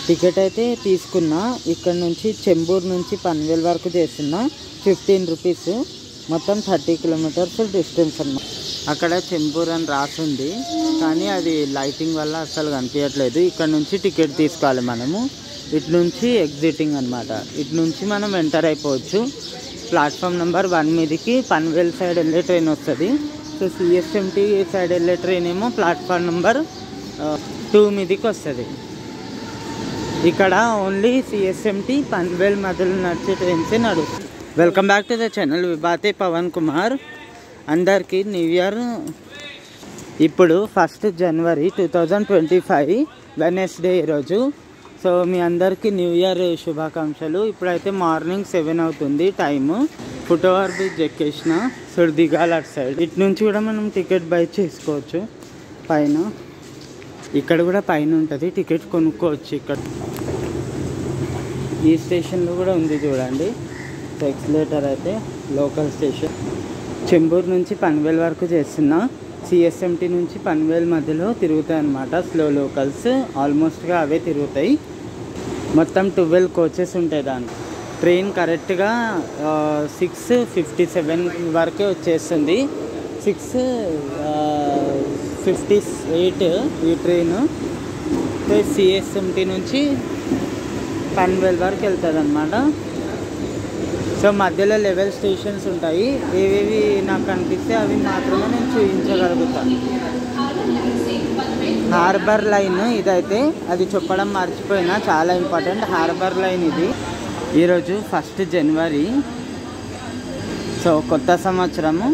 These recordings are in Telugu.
టికెట్ అయితే తీసుకున్నా. ఇక్కడ నుంచి చెంబూరు నుంచి పన్వేల్ వరకు చేస్తున్నా 15 రూపీస్. మొత్తం 30 కిలోమీటర్స్ డిస్టెన్స్ అన్నమాట. అక్కడ చెంబూర్ అని రాసింది కానీ అది లైటింగ్ వల్ల అసలు కనిపించట్లేదు. ఇక్కడ నుంచి టికెట్ తీసుకోవాలి మనము. ఇటు నుంచి ఎగ్జిటింగ్ అనమాట. ఇటు నుంచి మనం ఎంటర్ అయిపోవచ్చు. ప్లాట్ఫామ్ నెంబర్ 1 మీదకి పన్వేల్ సైడ్ వెళ్ళే ట్రైన్ వస్తుంది. సో సిఎస్ఎంటీ సైడ్ వెళ్ళే ట్రైన్ ఏమో ప్లాట్ఫామ్ నెంబర్ 2 మీదకి వస్తుంది. ఇక్కడ ఓన్లీ సిఎస్ఎంటీ పన్వేల్ మధ్యలో నడిచే ట్రైన్సే నడుస్తుంది. Welcome back to the channel విభాతే పవన్ కుమార్. అందరికీ న్యూ ఇయర్. ఇప్పుడు 1 జనవరి 2025 వెడ్నెస్డే ఈరోజు. సో మీ అందరికీ న్యూ ఇయర్ శుభాకాంక్షలు. ఇప్పుడైతే మార్నింగ్ 7 అవుతుంది టైము. ఫుట్ ఓవర్ బ్రిడ్జ్ ఎక్కేసిన. సో దిగాలి అటు సైడ్. ఇటు నుంచి కూడా మనం టికెట్ బై చేసుకోవచ్చు. పైన ఇక్కడ కూడా పైన ఉంటుంది, టికెట్ కొనుక్కోవచ్చు. ఇక్కడ ఈ స్టేషన్లో కూడా ఉంది చూడండి. ఎక్స్లేటర్ అయితే లోకల్ స్టేషన్. చెంబూరు నుంచి పన్వేల్ వరకు చేస్తున్నా. సిఎస్ఎంటీ నుంచి పన్వేల్ మధ్యలో తిరుగుతాయి అన్నమాట స్లో లోకల్స్. ఆల్మోస్ట్గా అవే తిరుగుతాయి. మొత్తం 12 కోచెస్ ఉంటాయి దానికి. ట్రైన్ కరెక్ట్గా 6:57 వరకే వచ్చేస్తుంది. 6:58 ఈ ట్రైన్. సిఎస్ఎంటీ నుంచి పన్వేల్ వరకు వెళ్తుంది అన్నమాట. సో మధ్యలో లెవెల్ స్టేషన్స్ ఉంటాయి. ఏవేవి నాకు కనిపిస్తే అవి మాత్రమే నేను చూపించగలుగుతాను. హార్బర్ లైన్ ఇదైతే, అది చెప్పడం మర్చిపోయినా, చాలా ఇంపార్టెంట్. హార్బర్ లైన్ ఇది. ఈరోజు 1 జనవరి. సో కొత్త సంవత్సరము.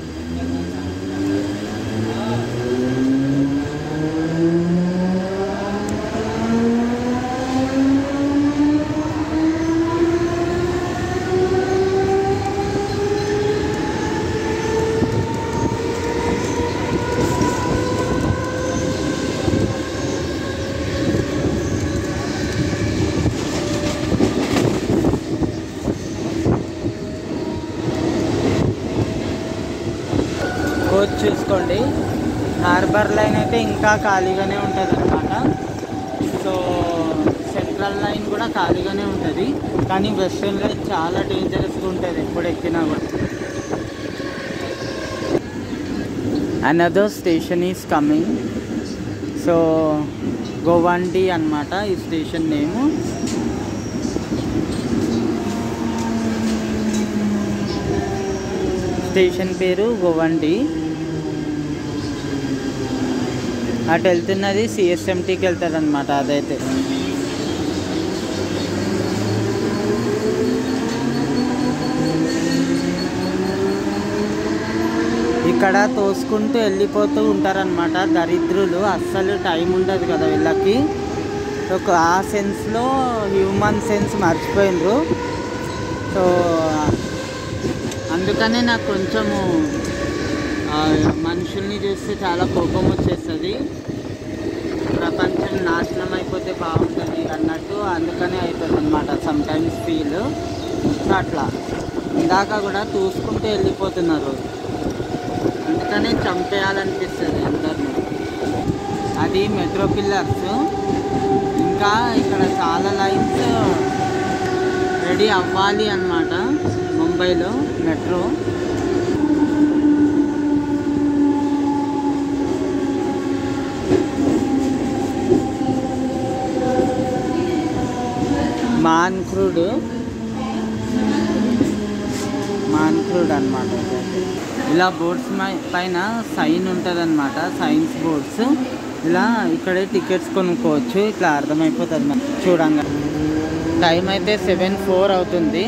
కోచ్ చూసుకోండి. హార్బర్ లైన్ అయితే ఇంకా ఖాళీగానే ఉంటుంది అన్నమాట. సో సెంట్రల్ లైన్ కూడా ఖాళీగానే ఉంటుంది. కానీ వెస్టర్న్ లైన్ చాలా డేంజరస్గా ఉంటుంది ఎప్పుడు ఎక్కినా కూడా. Another station is coming. So Govandi అన్నమాట ఈ స్టేషన్ నేము. స్టేషన్ పేరు గోవండి. అటు వెళ్తున్నది సిఎస్ఎంటీకి వెళ్తుంది అనమాట. అదైతే ఇక్కడ తోసుకుంటూ వెళ్ళిపోతూ ఉంటారనమాట దరిద్రులు. అస్సలు టైం ఉండదు కదా వీళ్ళకి. ఆ సెన్స్లో హ్యూమన్ సెన్స్ మర్చిపోయినరు. సో అందుకనే నాకు కొంచెము మనుషుల్ని చూస్తే చాలా కోపం వచ్చేస్తుంది. ప్రపంచం నాశనం అయిపోతే బాగుంటుంది అన్నట్టు అందుకనే అవుతుంది అన్నమాట సమ్టైమ్స్ ఫీల్. అట్లా ఇందాక కూడా చూసుకుంటూ వెళ్ళిపోతున్నారు. అందుకనే చంపేయాలనిపిస్తుంది అందరినీ. అది మెట్రో పిల్లర్స్. ఇంకా ఇక్కడ చాలా లైన్స్ రెడీ అవ్వాలి అన్నమాట ముంబైలో మెట్రో. మాన్క్రూడ్ అన్నమాట. ఇలా బోర్డ్స్ పైన సైన్ ఉంటుంది అన్నమాట, సైన్స్ బోర్డ్స్. ఇలా ఇక్కడే టికెట్స్ కొనుక్కోవచ్చు. ఇట్లా అర్థమైపోతుంది మనకి చూడంగా. టైం అయితే 7:04 అవుతుంది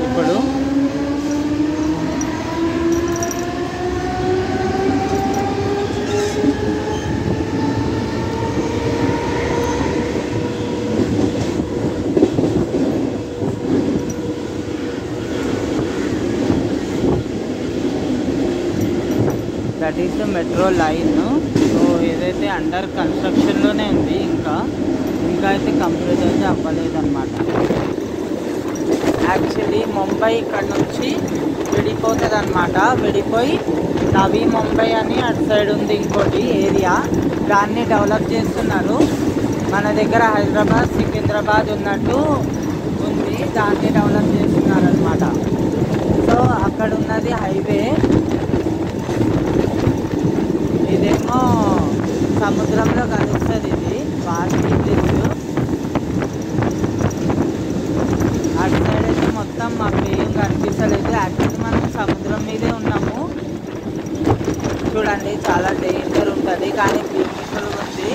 ఇప్పుడు. That is the metro line. So ఏదైతే అండర్ కన్స్ట్రక్షన్లోనే ఉంది. ఇంకా అయితే కంప్లీట్ అయితే అవ్వలేదన్నమాట. యాక్చువల్లీ ముంబై ఇక్కడ నుంచి విడిపోతుంది అన్నమాట. విడిపోయి నవీ ముంబై అని అటు సైడ్ ఉంది ఇంకోటి ఏరియా. దాన్ని డెవలప్ చేస్తున్నారు. మన దగ్గర హైదరాబాద్ సికింద్రాబాద్ ఉన్నట్టు ఉంది, దాన్ని డెవలప్ చేస్తున్నారనమాట. సో అక్కడ ఉన్నది హైవే, ఇదేమో సముద్రంలో కలుస్తుంది. ఇది వాసి బ్రిడ్జ్. అటు సైడ్ అయితే మొత్తం మాకు ఏం కనిపించలేదు. యాక్చువల్లీ మనం సముద్రం మీదే ఉన్నాము. చూడండి చాలా డేంజర్ ఉంటుంది, కానీ బ్యూటిఫుల్ ఉంది.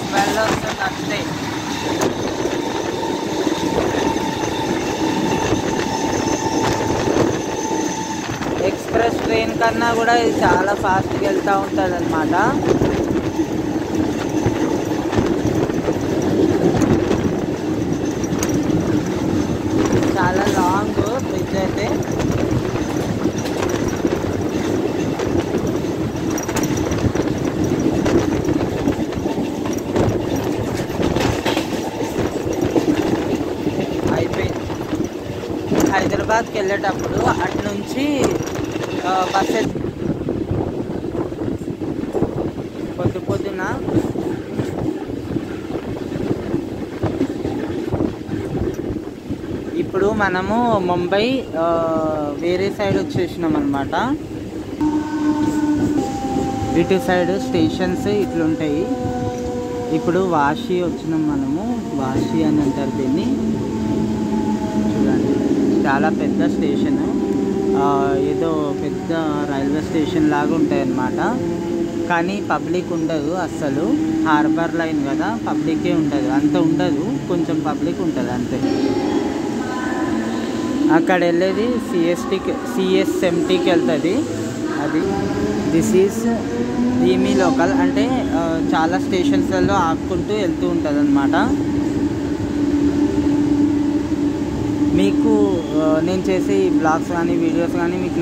స్మెల్ వస్తుంది అంతే. ఎక్స్ప్రెస్ ట్రైన్ కన్నా కూడా ఇది చాలా ఫాస్ట్గా వెళ్తూ ఉంటుంది అన్నమాట. చాలా లాంగ్ బ్రిడ్జ్ అయితే. అయిపోయింది. హైదరాబాద్కి వెళ్ళేటప్పుడు అటు నుంచి బస్సు పొద్దున ఇప్పుడు మనము ముంబై వేరే సైడ్ వచ్చేసినాం అన్నమాట. ఇటు సైడ్ స్టేషన్స్ ఇట్లుంటాయి. ఇప్పుడు వాషి వచ్చినాం మనము. వాషి అని అంటారు దీన్ని. చూడండి చాలా పెద్ద స్టేషన్, ఏదో పెద్ద రైల్వే స్టేషన్ లాగా ఉంటాయి అన్నమాట. కానీ పబ్లిక్ ఉండదు అస్సలు. హార్బర్ లైన్ కదా, పబ్లికే ఉండదు, అంత ఉండదు, కొంచెం పబ్లిక్ ఉంటుంది అంతే. అక్కడ వెళ్ళేది సిఎస్ఎంటీకి వెళ్తుంది అది. దిస్ ఈజ్ ధీమీ లోకల్, అంటే చాలా స్టేషన్స్లలో ఆపుకుంటూ వెళ్తూ ఉంటుంది అన్నమాట. మీకు నేను చేసే ఈ బ్లాగ్స్ కానీ వీడియోస్ కానీ మీకు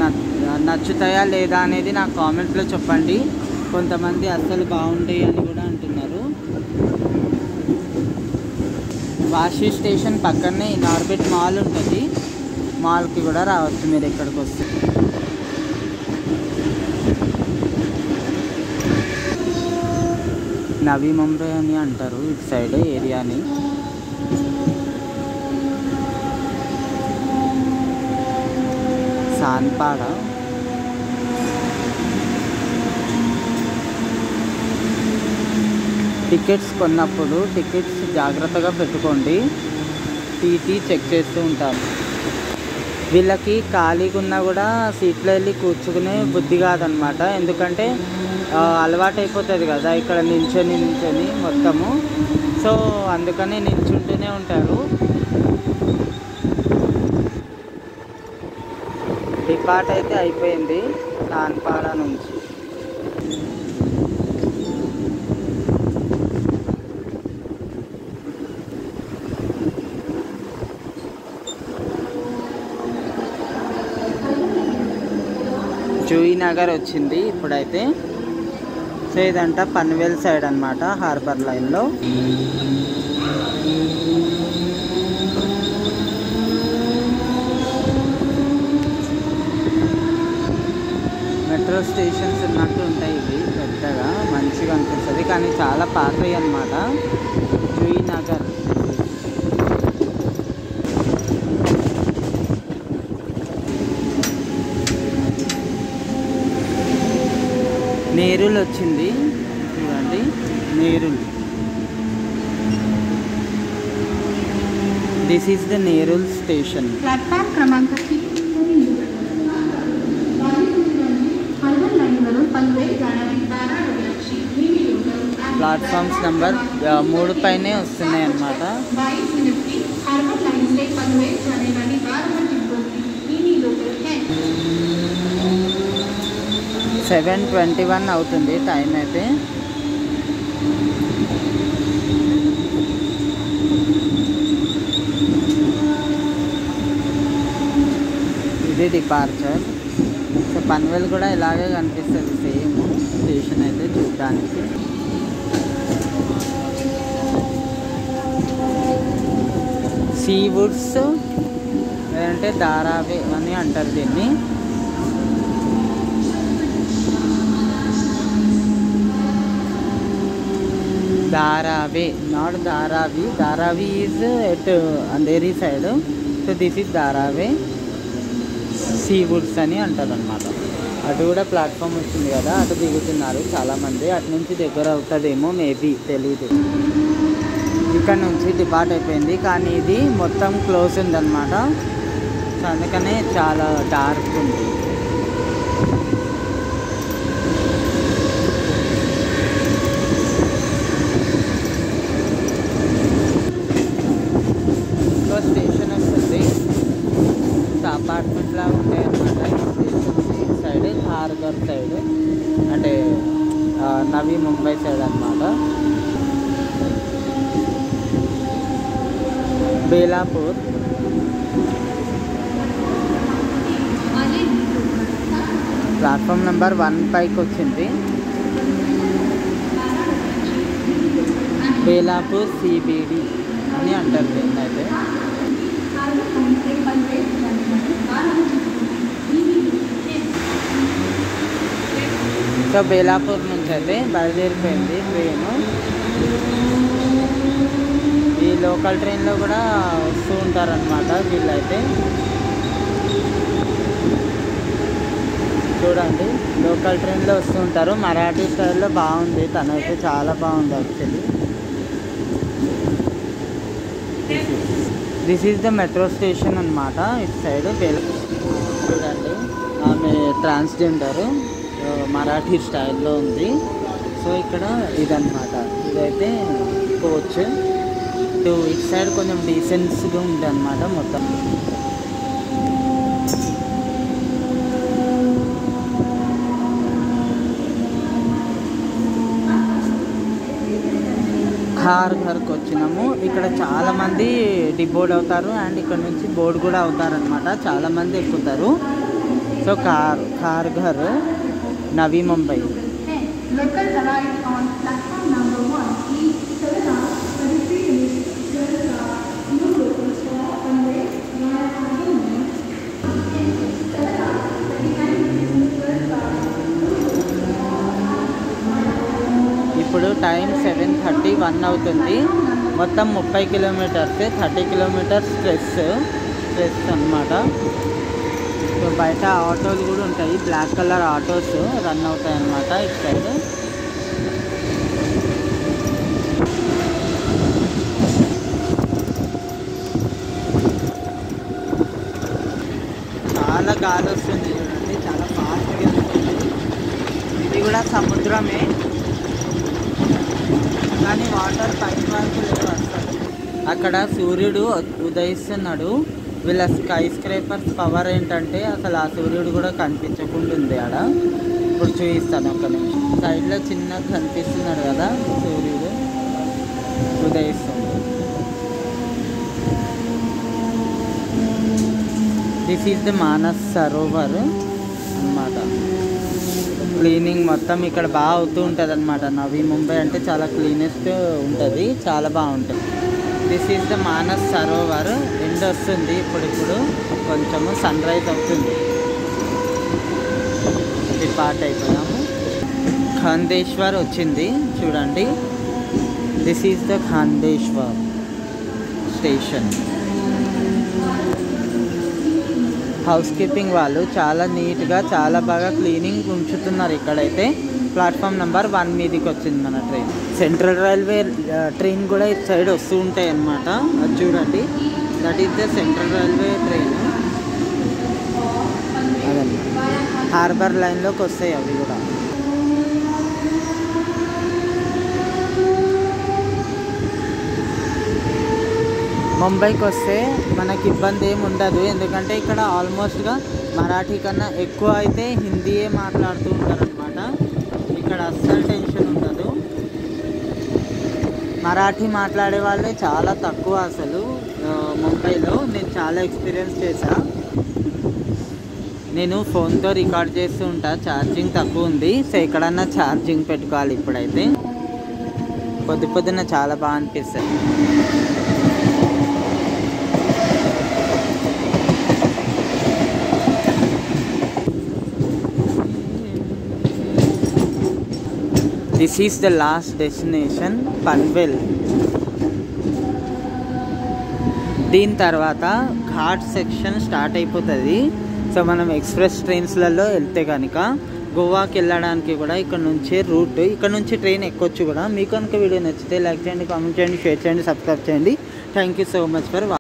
నచ్చుతాయా లేదా అనేది నాకు కామెంట్స్లో చెప్పండి. కొంతమంది అస్సలు బాగుంటాయి అని కూడా అంటున్నారు. వాషి స్టేషన్ పక్కనే ఇన్ఆర్బిట్ మాల్ ఉంటుంది. మాల్కి కూడా రావచ్చు మీరు ఇక్కడికి వస్తే. నవీ ముంబై అని అంటారు ఇటు సైడ్ ఏరియాని. సాన్పాడ. టికెట్స్ కొన్నప్పుడు టికెట్స్ జాగ్రత్తగా పెట్టుకోండి, టీటీ చెక్ చేస్తూ ఉంటారు. వీళ్ళకి ఖాళీగా ఉన్నా కూడా సీట్లో వెళ్ళి కూర్చుకునే బుద్ధి కాదనమాట. ఎందుకంటే అలవాటు అయిపోతుంది కదా ఇక్కడ నిల్చొని మొత్తము. సో అందుకని నిల్చుంటూనే ఉంటారు. డిపార్ట్ అయితే అయిపోయింది నాన్పాడ నుంచి. జూయి నగర్ వచ్చింది ఇప్పుడైతే. సో ఇదంతా పన్వేల్ సైడ్ అన్నమాట, హార్బర్ లైన్లో. మెట్రో స్టేషన్స్ ఉన్నట్టు ఉంటాయి ఇవి, పెద్దగా మంచిగా అనిపిస్తుంది, కానీ చాలా పాతవి అన్నమాట. జూయి నగర్. నేరుల్ వచ్చింది చూడండి, Nerul. This is the Nerul station. Platform क्रमांक 3 ప్లాట్ఫామ్స్ నెంబర్ 3 పైనే వస్తున్నాయి అన్నమాట. 7:21 అవుతుంది టైం అయితే. ఇది డిపార్చర్. సో పన్వేల్ కూడా ఇలాగే కనిపిస్తుంది సేమ్ స్టేషన్ అయితే చూడడానికి. సీ వుడ్స్ లేదంటే ధారావి అని అంటారు దీన్ని. Dharavi, not Dharavi. Dharavi is at Andheri side. So this is Dharavi Seawoods అని అంటారు అనమాట. అటు కూడా ప్లాట్ఫామ్ వచ్చింది కదా, అటు దిగుతున్నారు చాలామంది. అటు నుంచి దగ్గర అవుతుందేమో, మేబీ తెలీదు. ఇక్కడ నుంచి డిపార్ట్ అయిపోయింది, కానీ ఇది మొత్తం క్లోజ్ ఉందన్నమాట. సో అందుకనే చాలా డార్క్ ఉంది. ఇంకో స్టేషన్ వస్తుంది, అపార్ట్మెంట్ లాగా ఉంటాయి అన్నమాట. ఈ స్టేషన్ సైడ్ ఖార్ఘర్ సైడ్, అంటే నవీ ముంబై సైడ్ అన్నమాట. బేలాపూర్, ప్లాట్ఫామ్ నెంబర్ 1 పైకి వచ్చింది. బేలాపూర్ సిబిడి అని అంటారు దీన్ని అయితే. సో బేలాపూర్ నుంచి అయితే బయలుదేరిపోయింది ట్రైను. ఈ లోకల్ ట్రైన్లో కూడా వస్తూ ఉంటారనమాట వీళ్ళైతే. చూడండి, లోకల్ ట్రైన్లో వస్తూ ఉంటారు. మరాఠీ స్టైల్లో బాగుంది, తనైతే చాలా బాగుంది actually. This is the metro station అనమాట. ఇటు సైడ్ చూడండి, ఆమె ట్రాన్స్జెండర్, మరాఠీ స్టైల్లో ఉంది. సో ఇక్కడ ఇదన్నమాట, ఇదైతే కోచ్. ఇటు సైడ్ కొంచెం డీసెన్స్గా ఉంది అన్నమాట మొత్తం. ఖార్ఘర్కి వచ్చినాము. ఇక్కడ చాలామంది డిబోర్డ్ అవుతారు అండ్ ఇక్కడ నుంచి బోర్డు కూడా అవుతారనమాట. చాలామంది ఎక్కుతారు. సో ఖార్ఘర్ నవీ ముంబై. ఇప్పుడు టైం 7:31 అవుతుంది. మొత్తం 30 కిలోమీటర్స్, 30 కిలోమీటర్స్ స్ట్రెస్ అన్నమాట. సో బయట ఆటోలు కూడా ఉంటాయి, బ్లాక్ కలర్ ఆటోస్ రన్ అవుతాయి అన్నమాట ఇటు సైడ్. చాలా గాలి వస్తుంది చూడండి, చాలా ఫాస్ట్గా వస్తుంది. ఇది కూడా సముద్రమే, కానీ వాటర్ పైన వరకు లేవు అసలు. అక్కడ సూర్యుడు ఉదయిస్తున్నాడు. వీళ్ళ స్కై స్క్రేపర్స్ పవర్ ఏంటంటే అసలు ఆ సూర్యుడు కూడా కనిపించకుండా ఉంది ఆడ. ఇప్పుడు చూపిస్తాను ఒక నిమిషం. సైడ్లో చిన్నగా కనిపిస్తున్నాడు కదా సూర్యుడు, ఉదయిస్తుంది. This is the Manas Sarovar అన్నమాట. క్లీనింగ్ మొత్తం ఇక్కడ బాగా అవుతూ ఉంటుంది అనమాట. నవీ ముంబై అంటే చాలా క్లీనెస్ట్ ఉంటుంది, చాలా బాగుంటుంది. This is the Manas Sarovar. End వస్తుంది ఇప్పుడు కొంచెము సన్ రైజ్ అవుతుంది. డిపార్ట్ అయిపోయాము. ఖండేశ్వర్ వచ్చింది చూడండి. This is the Khandeshwar station. Housekeeping వాళ్ళు చాలా నీట్గా, చాలా బాగా క్లీనింగ్ ఉంచుతున్నారు ఇక్కడైతే. ప్లాట్ఫామ్ నెంబర్ 1 మీదకి వచ్చింది మన ట్రైన్. సెంట్రల్ రైల్వే ట్రైన్ కూడా ఇటు సైడ్ వస్తూ ఉంటాయి అన్నమాట. అది చూడండి, that is the central railway train. అదన్నమాట, హార్బర్ లైన్లోకి వస్తాయి అవి కూడా. ముంబైకి వస్తే మనకి ఇబ్బంది ఏమి ఉండదు, ఎందుకంటే ఇక్కడ ఆల్మోస్ట్గా మరాఠీ కన్నా ఎక్కువ అయితే హిందీయే మాట్లాడుతూ ఉంటారనమాట. ఇక్కడ అస్సలు టెన్షన్ ఉండదు. మరాఠీ మాట్లాడే వాళ్ళే చాలా తక్కువ అసలు ముంబైలో. నేను చాలా ఎక్స్పీరియన్స్ చేశా. నేను ఫోన్తో రికార్డ్ చేస్తూ ఉంటా, ఛార్జింగ్ తక్కువ ఉంది. సో ఎక్కడన్నా ఛార్జింగ్ పెట్టుకోవాలి ఇప్పుడైతే. పొద్దున చాలా బాగా అనిపిస్తుంది. This is the last destination Panvel. దీని తర్వాత ఘాట్ సెక్షన్ స్టార్ట్ అయిపోతుంది. సో మనం ఎక్స్ప్రెస్ ట్రైన్స్లలో వెళ్తే కనుక గోవాకి వెళ్ళడానికి కూడా ఇక్కడ నుంచే రూట్, ఇక్కడ నుంచి ట్రైన్ ఎక్కొచ్చు కూడా. మీకు కనుక వీడియో నచ్చితే లైక్ చేయండి, కామెంట్ చేయండి, షేర్ చేయండి, సబ్స్క్రైబ్ చేయండి. Thank you so much for